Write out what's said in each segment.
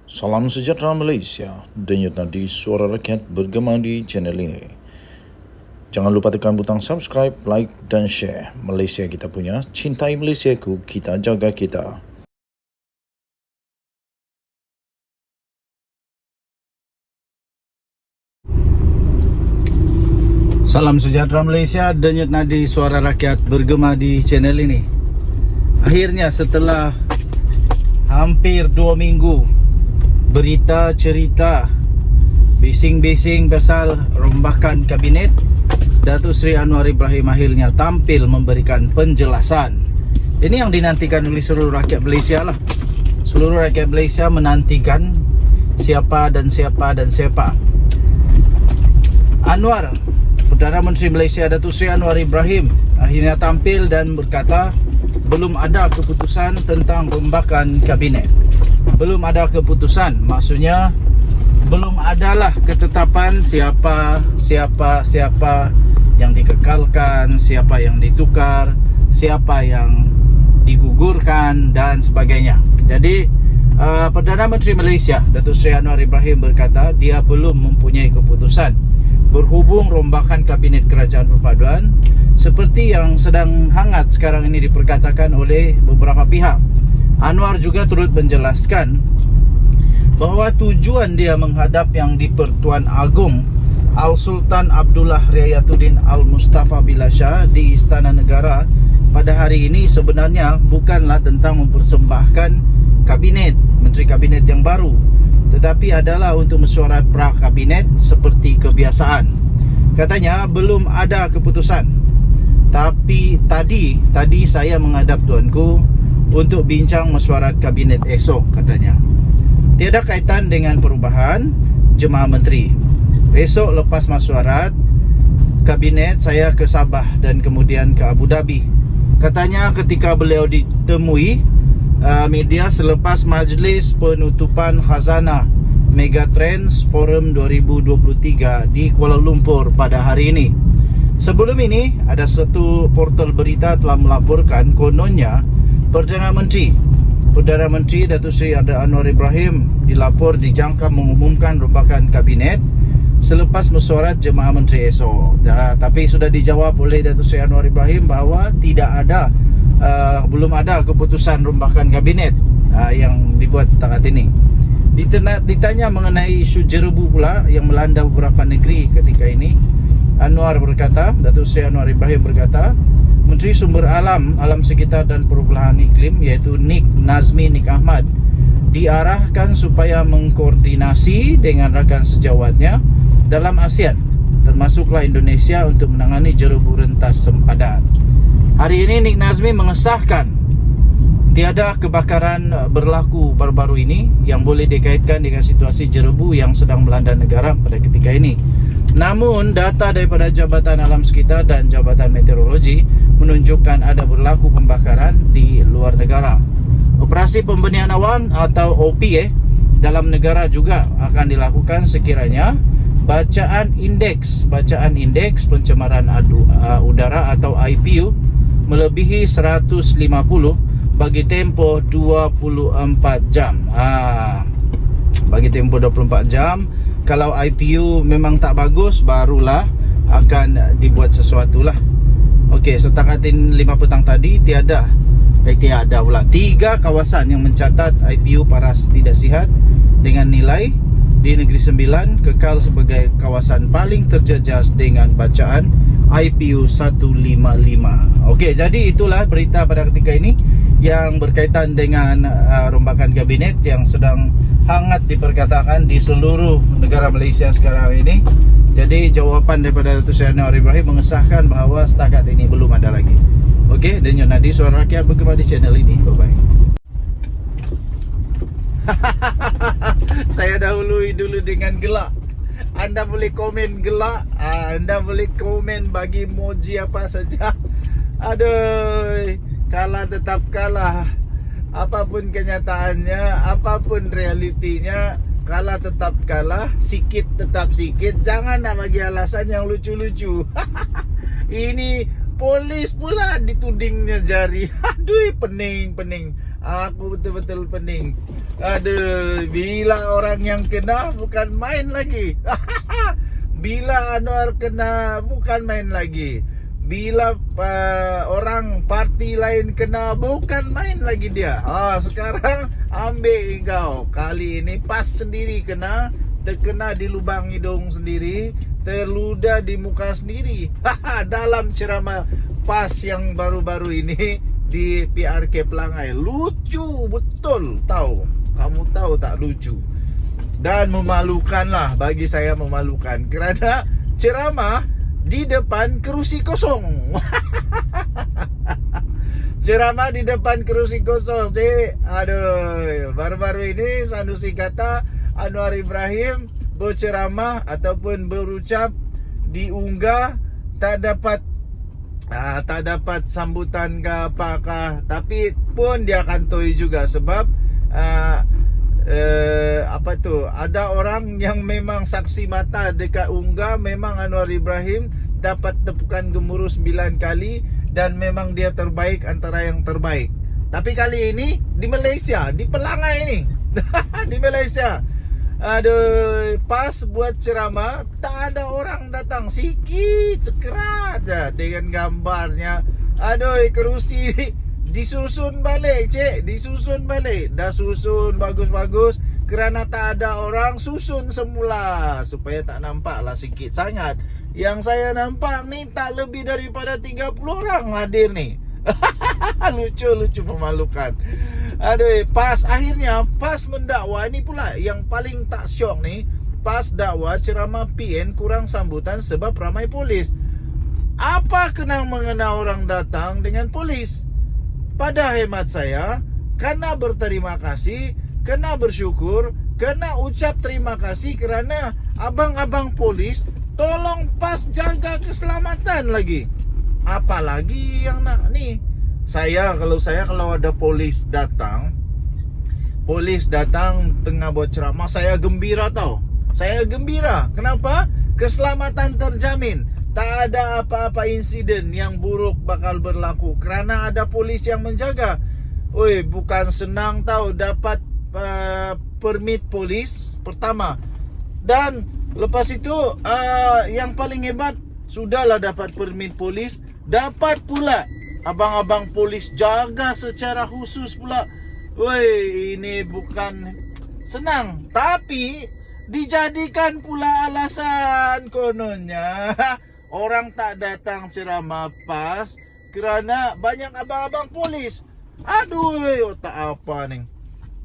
Salam sejahtera Malaysia, denyut nadi suara rakyat bergema di channel ini. Jangan lupa tekan butang subscribe, like dan share. Malaysia kita punya, cintai Malaysiaku, kita jaga kita. Salam sejahtera Malaysia, denyut nadi suara rakyat bergema di channel ini. Akhirnya setelah hampir 2 minggu berita cerita bising-bising pasal rombakan kabinet, Datuk Seri Anwar Ibrahim akhirnya tampil memberikan penjelasan. Ini yang dinantikan oleh seluruh rakyat Malaysia lah. Seluruh rakyat Malaysia menantikan siapa dan siapa dan siapa. Anwar, Perdana Menteri Malaysia Datuk Seri Anwar Ibrahim akhirnya tampil dan berkata belum ada keputusan tentang rombakan kabinet. Belum ada keputusan, maksudnya belum adalah ketetapan siapa yang dikekalkan, siapa yang ditukar, siapa yang digugurkan dan sebagainya. Jadi Perdana Menteri Malaysia Datuk Seri Anwar Ibrahim berkata dia belum mempunyai keputusan berhubung rombakan kabinet kerajaan perpaduan seperti yang sedang hangat sekarang ini diperkatakan oleh beberapa pihak. Anwar juga turut menjelaskan bahawa tujuan dia menghadap Yang di-Pertuan Agong Al-Sultan Abdullah Riayatuddin Al-Mustafa Billah Shah di Istana Negara pada hari ini sebenarnya bukanlah tentang mempersembahkan kabinet, menteri kabinet yang baru, tetapi adalah untuk mesyuarat pra-kabinet seperti kebiasaan. Katanya belum ada keputusan, tapi tadi saya menghadap tuanku untuk bincang mesyuarat kabinet esok, katanya. Tiada kaitan dengan perubahan jemaah menteri. Esok lepas mesyuarat kabinet saya ke Sabah dan kemudian ke Abu Dhabi. Katanya ketika beliau ditemui media selepas majlis penutupan khazanah Megatrends Forum 2023 di Kuala Lumpur pada hari ini. Sebelum ini ada satu portal berita telah melaporkan kononnya Perdana Menteri Datuk Seri Anwar Ibrahim dijangka mengumumkan rombakan kabinet selepas mesyuarat jemaah menteri esok. Tapi sudah dijawab oleh Datuk Seri Anwar Ibrahim bahawa belum ada keputusan rombakan kabinet yang dibuat setakat ini. Ditanya mengenai isu jerebu pula yang melanda beberapa negeri ketika ini, Datuk Seri Anwar Ibrahim berkata, Menteri Sumber Alam Sekitar dan Perubahan Iklim iaitu Nik Ahmad diarahkan supaya mengkoordinasi dengan rakan sejawatnya dalam ASEAN, termasuklah Indonesia, untuk menangani jerebu rentas sempadan. Hari ini Nik Nazmi mengesahkan tiada kebakaran berlaku baru-baru ini yang boleh dikaitkan dengan situasi jerebu yang sedang melanda negara pada ketika ini. Namun data daripada Jabatan Alam Sekitar dan Jabatan Meteorologi menunjukkan ada berlaku pembakaran di luar negara. Operasi pembenihan awan atau OP dalam negara juga akan dilakukan sekiranya bacaan indeks pencemaran udara atau IPU melebihi 150 bagi tempoh 24 jam. Bagi tempoh 24 jam. Kalau IPU memang tak bagus, barulah akan dibuat sesuatu lah. Okey, setakat 5 petang tadi tiada pula 3 kawasan yang mencatat IPU paras tidak sihat dengan nilai di Negeri Sembilan kekal sebagai kawasan paling terjejas dengan bacaan IPU 155. Okey, jadi itulah berita pada ketika ini yang berkaitan dengan rombakan kabinet yang sedang hangat diperkatakan di seluruh negara Malaysia sekarang ini. Jadi jawapan daripada Datuk Seri Anwar Ibrahim mengesahkan bahawa setakat ini belum ada lagi. Okey, denyut nadi suara rakyat bergema di channel ini. Bye-bye. Saya dahului dulu dengan gelak. Anda boleh komen gelak, Anda boleh komen bagi emoji apa saja. Aduh, kalah tetap kalah. Apapun kenyataannya, apapun realitinya, kalah tetap kalah, sikit tetap sikit. Jangan nak bagi alasan yang lucu-lucu. Ini polis pula ditudingnya jari. Aduh, pening. Aku betul-betul pening. Aduh, bila orang yang kena bukan main lagi. Bila Anwar kena bukan main lagi. Bila orang parti lain kena bukan main lagi dia. Sekarang ambil kau. Kali ini pas sendiri kena, terkena di lubang hidung sendiri, terludah di muka sendiri. Dalam ceramah pas yang baru-baru ini di PRK Pelangai. Lucu betul, tahu. Kamu tahu tak lucu? Dan memalukan lah, bagi saya memalukan, kerana ceramah di depan kerusi kosong. Ceramah di depan kerusi kosong. Aduh, baru-baru ini Sanusi kata Anwar Ibrahim berceramah ataupun berucap diunggah tak dapat sambutan ke apakah, tapi pun dia kantoi juga sebab ada orang yang memang saksi mata dekat unggah. Memang Anwar Ibrahim dapat tepukan gemuruh 9 kali dan memang dia terbaik antara yang terbaik. Tapi kali ini di Malaysia, di Pelangai ini. Di Malaysia, aduh, pas buat ceramah tak ada orang datang, sikit sekerat aja dengan gambarnya. Aduh, kerusi disusun balik, disusun balik. Dah susun bagus-bagus, kerana tak ada orang, susun semula supaya tak nampak lah sikit sangat. Yang saya nampak ni tak lebih daripada 30 orang hadir ni. Lucu memalukan. Aduh, akhirnya pas mendakwa ni pula yang paling tak syok ni. Pas dakwa ceramah PN kurang sambutan sebab ramai polis. Apa kena mengena orang datang dengan polis? Pada hemat saya, kena berterima kasih, kena bersyukur, kena ucap terima kasih kerana abang-abang polis tolong pas jaga keselamatan lagi. Apalagi yang nak ni. Kalau ada polis datang tengah buat ceramah, saya gembira tau. Saya gembira. Kenapa? Keselamatan terjamin. Tak ada apa-apa insiden yang buruk bakal berlaku kerana ada polis yang menjaga. Oi, bukan senang tau dapat permit polis pertama. Dan lepas itu yang paling hebat, sudahlah dapat permit polis, dapat pula abang-abang polis jaga secara khusus pula. Woi, ini bukan senang, tapi dijadikan pula alasan kononnya orang tak datang ceramah pas kerana banyak abang-abang polis. Aduh, otak apa ni?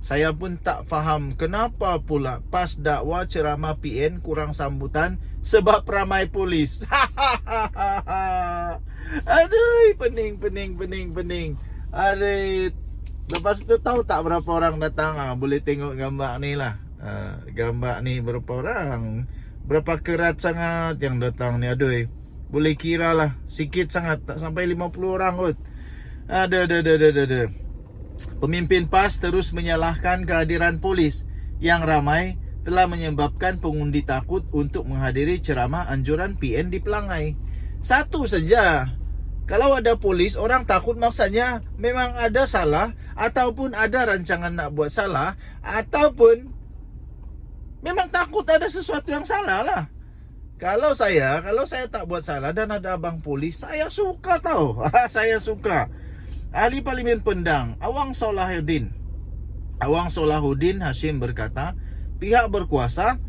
Saya pun tak faham kenapa pula pas dakwa ceramah PN kurang sambutan sebab ramai polis. Aduh, pening. Aduh, lepas tu tahu tak berapa orang datang? Boleh tengok gambar ni lah. Gambar ni berapa orang, berapa kerat sangat yang datang ni. Aduh, boleh kira lah, sikit sangat, tak sampai 50 orang kot. Aduh. Pemimpin PAS terus menyalahkan kehadiran polis yang ramai telah menyebabkan pengundi takut untuk menghadiri ceramah anjuran PN di Pelangai. Satu saja, kalau ada polis, orang takut maksudnya memang ada salah, ataupun ada rancangan nak buat salah, ataupun memang takut ada sesuatu yang salah lah. Kalau saya tak buat salah dan ada abang polis, saya suka tau. Saya suka. Ahli Parlimen Pendang Awang Salahuddin Hashim berkata, pihak berkuasa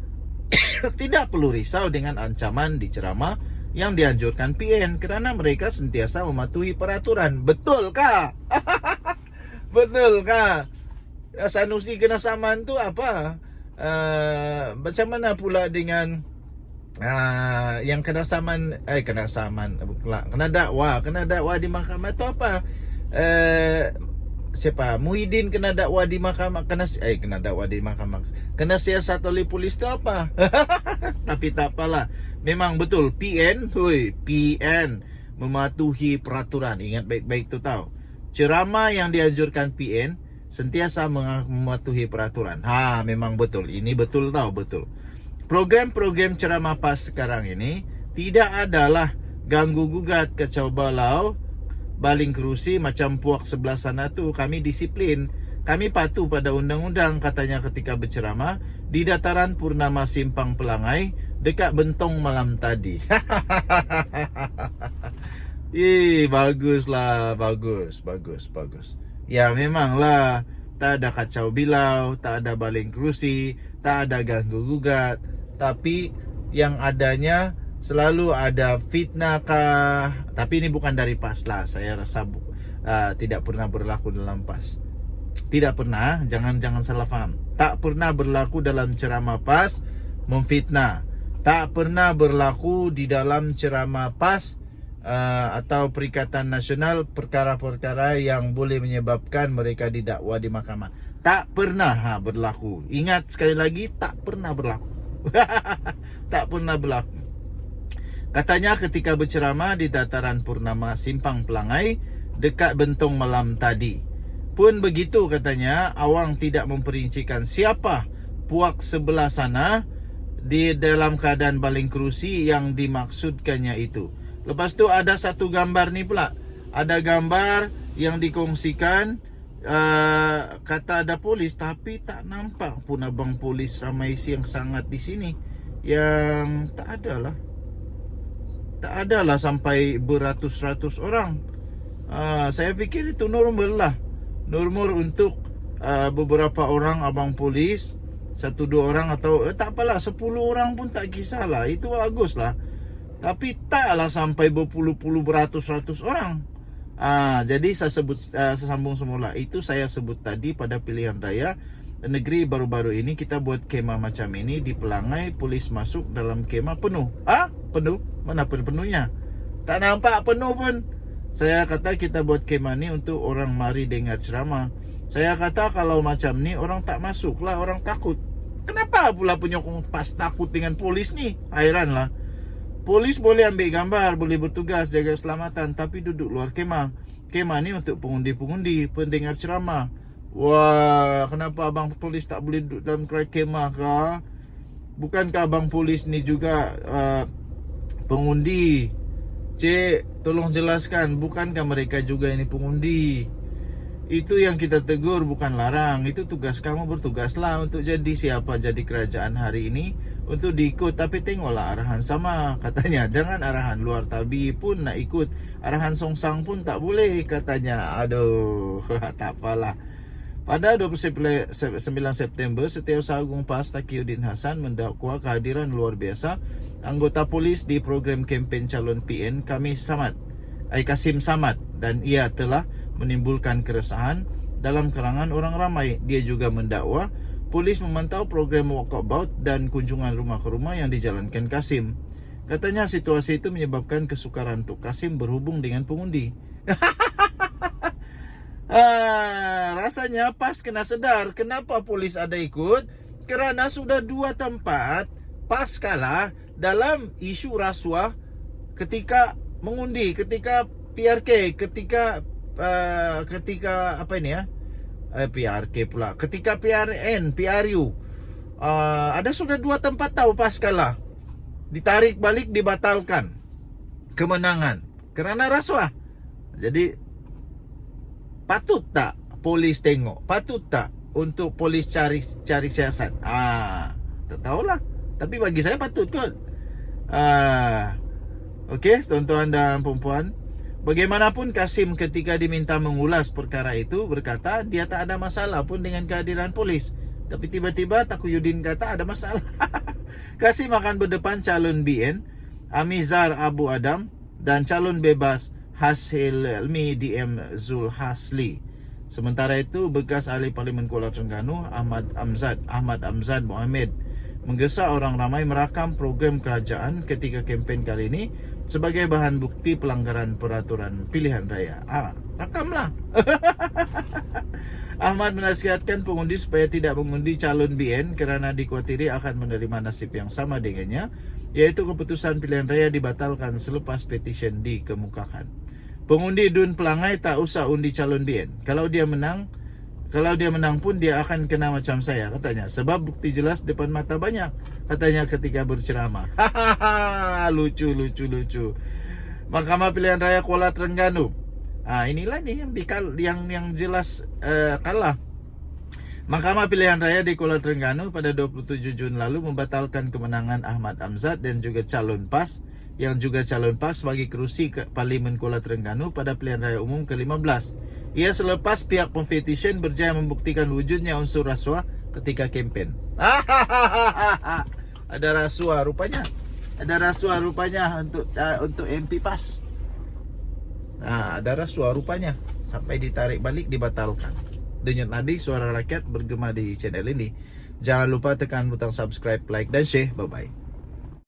tidak perlu risau dengan ancaman di ceramah yang dianjurkan PN kerana mereka sentiasa mematuhi peraturan. Betulkah? Betulkah? Sanusi kena saman tu apa? Macam mana pula dengan yang kena dakwa di mahkamah tu apa? Siapa? Muhyiddin kena dakwa di mahkamah, kena siasat oleh polis tu apa? Tapi tak apalah. Memang betul PN mematuhi peraturan. Ingat baik-baik tu tahu. Ceramah yang dianjurkan PN sentiasa mematuhi peraturan. Memang betul. Ini betul tahu, betul. Program-program ceramah PAS sekarang ini tidak adalah ganggu gugat, kacau balau, baling kerusi macam puak sebelah sana tu. Kami disiplin. Kami patuh pada undang-undang, katanya ketika berceramah di dataran Purnama Simpang Pelangai dekat Bentong malam tadi. Baguslah, bagus. Ya memanglah, tak ada kacau bilau, tak ada baling kerusi, tak ada ganggu gugat, tapi yang adanya selalu ada fitnah kah. Tapi ini bukan dari PAS lah, saya rasa tidak pernah berlaku dalam PAS. Tidak pernah, jangan salah faham. Tak pernah berlaku dalam ceramah PAS memfitnah. Tak pernah berlaku di dalam ceramah PAS atau Perikatan Nasional perkara-perkara yang boleh menyebabkan mereka didakwa di mahkamah. Tak pernah berlaku. Ingat sekali lagi, tak pernah berlaku. Tak pernah berlaku. Katanya ketika berceramah di dataran Purnama Simpang Pelangai dekat Bentong malam tadi. Pun begitu katanya, Awang tidak memperincikan siapa puak sebelah sana di dalam keadaan baling kerusi yang dimaksudkannya itu. Lepas tu ada satu gambar ni pula. Ada gambar yang dikongsikan, kata ada polis, tapi tak nampak pun abang polis ramai yang sangat di sini. Yang tak adalah sampai beratus-ratus orang. Saya fikir itu normal lah. Normal untuk beberapa orang abang polis, 1-2 orang atau tak apalah, 10 orang pun tak kisahlah. Itu bagus lah. Tapi taklah sampai berpuluh-puluh, beratus-ratus orang. Jadi saya sambung semula. Itu saya sebut tadi pada pilihan raya negeri baru-baru ini kita buat kemah macam ini di Pelangai, polis masuk dalam kemah penuh. Penuh? Mana penuhnya? Tak nampak penuh pun. Saya kata kita buat kemah ni untuk orang mari dengar ceramah. Saya kata kalau macam ni orang tak masuk lah, orang takut. Kenapa pula penyokong PAS takut dengan polis ni? Hairan lah. Polis boleh ambil gambar, boleh bertugas jaga keselamatan, tapi duduk luar kemah. Kemah ni untuk pengundi-pengundi, pendengar ceramah. Wah, kenapa abang polis tak boleh duduk dalam kemah kah? Bukankah abang polis ni juga pengundi? Cik, tolong jelaskan, bukankah mereka juga ini pengundi? Itu yang kita tegur, bukan larang. Itu tugas kamu, bertugaslah untuk jadi siapa jadi kerajaan hari ini, untuk diikut. Tapi tengoklah arahan sama, katanya. Jangan arahan luar tabi pun nak ikut, arahan songsang pun tak boleh, katanya. Aduh, tak apalah. Pada 29 September, Setiausaha Agung PAS Taqiyuddin Hasan mendakwa kehadiran luar biasa anggota polis di program kempen calon PN Kasim Samad, dan ia telah menimbulkan keresahan dalam kalangan orang ramai. Dia juga mendakwa polis memantau program walkabout dan kunjungan rumah ke rumah yang dijalankan Kasim. Katanya situasi itu menyebabkan kesukaran untuk Kasim berhubung dengan pengundi. Rasanya PAS kena sedar kenapa polis ada ikut, kerana sudah 2 tempat PAS kalah dalam isu rasuah ketika mengundi, ketika PRK, ketika apa ini ya? PRK pula. Ketika PRN, PRU. Ada sudah 2 tempat tahu PAS kalah. Ditarik balik, dibatalkan kemenangan kerana rasuah. Jadi patut tak polis tengok? Patut tak untuk polis cari siasat? Tak tahulah. Tapi bagi saya patut kot. Okey, tuan-tuan dan puan-puan, bagaimanapun Kasim ketika diminta mengulas perkara itu berkata dia tak ada masalah pun dengan kehadiran polis. Tapi tiba-tiba Taqiyuddin kata ada masalah. Kasim akan berdepan calon BN Amizar Abu Adam dan calon bebas Hasil Elmi DM Zul Hasli. Sementara itu, bekas ahli Parlimen Kuala Terengganu Ahmad Amzad Mohamed menggesa orang ramai merakam program kerajaan ketika kempen kali ini sebagai bahan bukti pelanggaran peraturan pilihan raya. Rakamlah. Ahmad menasihatkan pengundi supaya tidak mengundi calon BN kerana dikhawatiri akan menerima nasib yang sama dengannya, iaitu keputusan pilihan raya dibatalkan selepas petisyen dikemukakan. Pengundi DUN Pelangai tak usah undi calon BN. Kalau dia menang pun dia akan kena macam saya, katanya. Sebab bukti jelas depan mata banyak, katanya ketika berceramah. Lucu. Mahkamah Pilihan Raya Kuala Terengganu. Inilah nih yang jelas kalah. Mahkamah Pilihan Raya di Kuala Terengganu pada 27 Jun lalu membatalkan kemenangan Ahmad Amzad dan juga calon PAS yang juga calon PAS bagi kerusi Parlimen Kuala Terengganu pada pilihan raya umum ke-15. Ia selepas pihak competition berjaya membuktikan wujudnya unsur rasuah ketika kempen. Ada rasuah rupanya. Ada rasuah rupanya untuk MP PAS. Ada rasuah rupanya. Sampai ditarik balik, dibatalkan. Denyut nadi suara rakyat bergema di channel ini. Jangan lupa tekan butang subscribe, like dan share. Bye bye.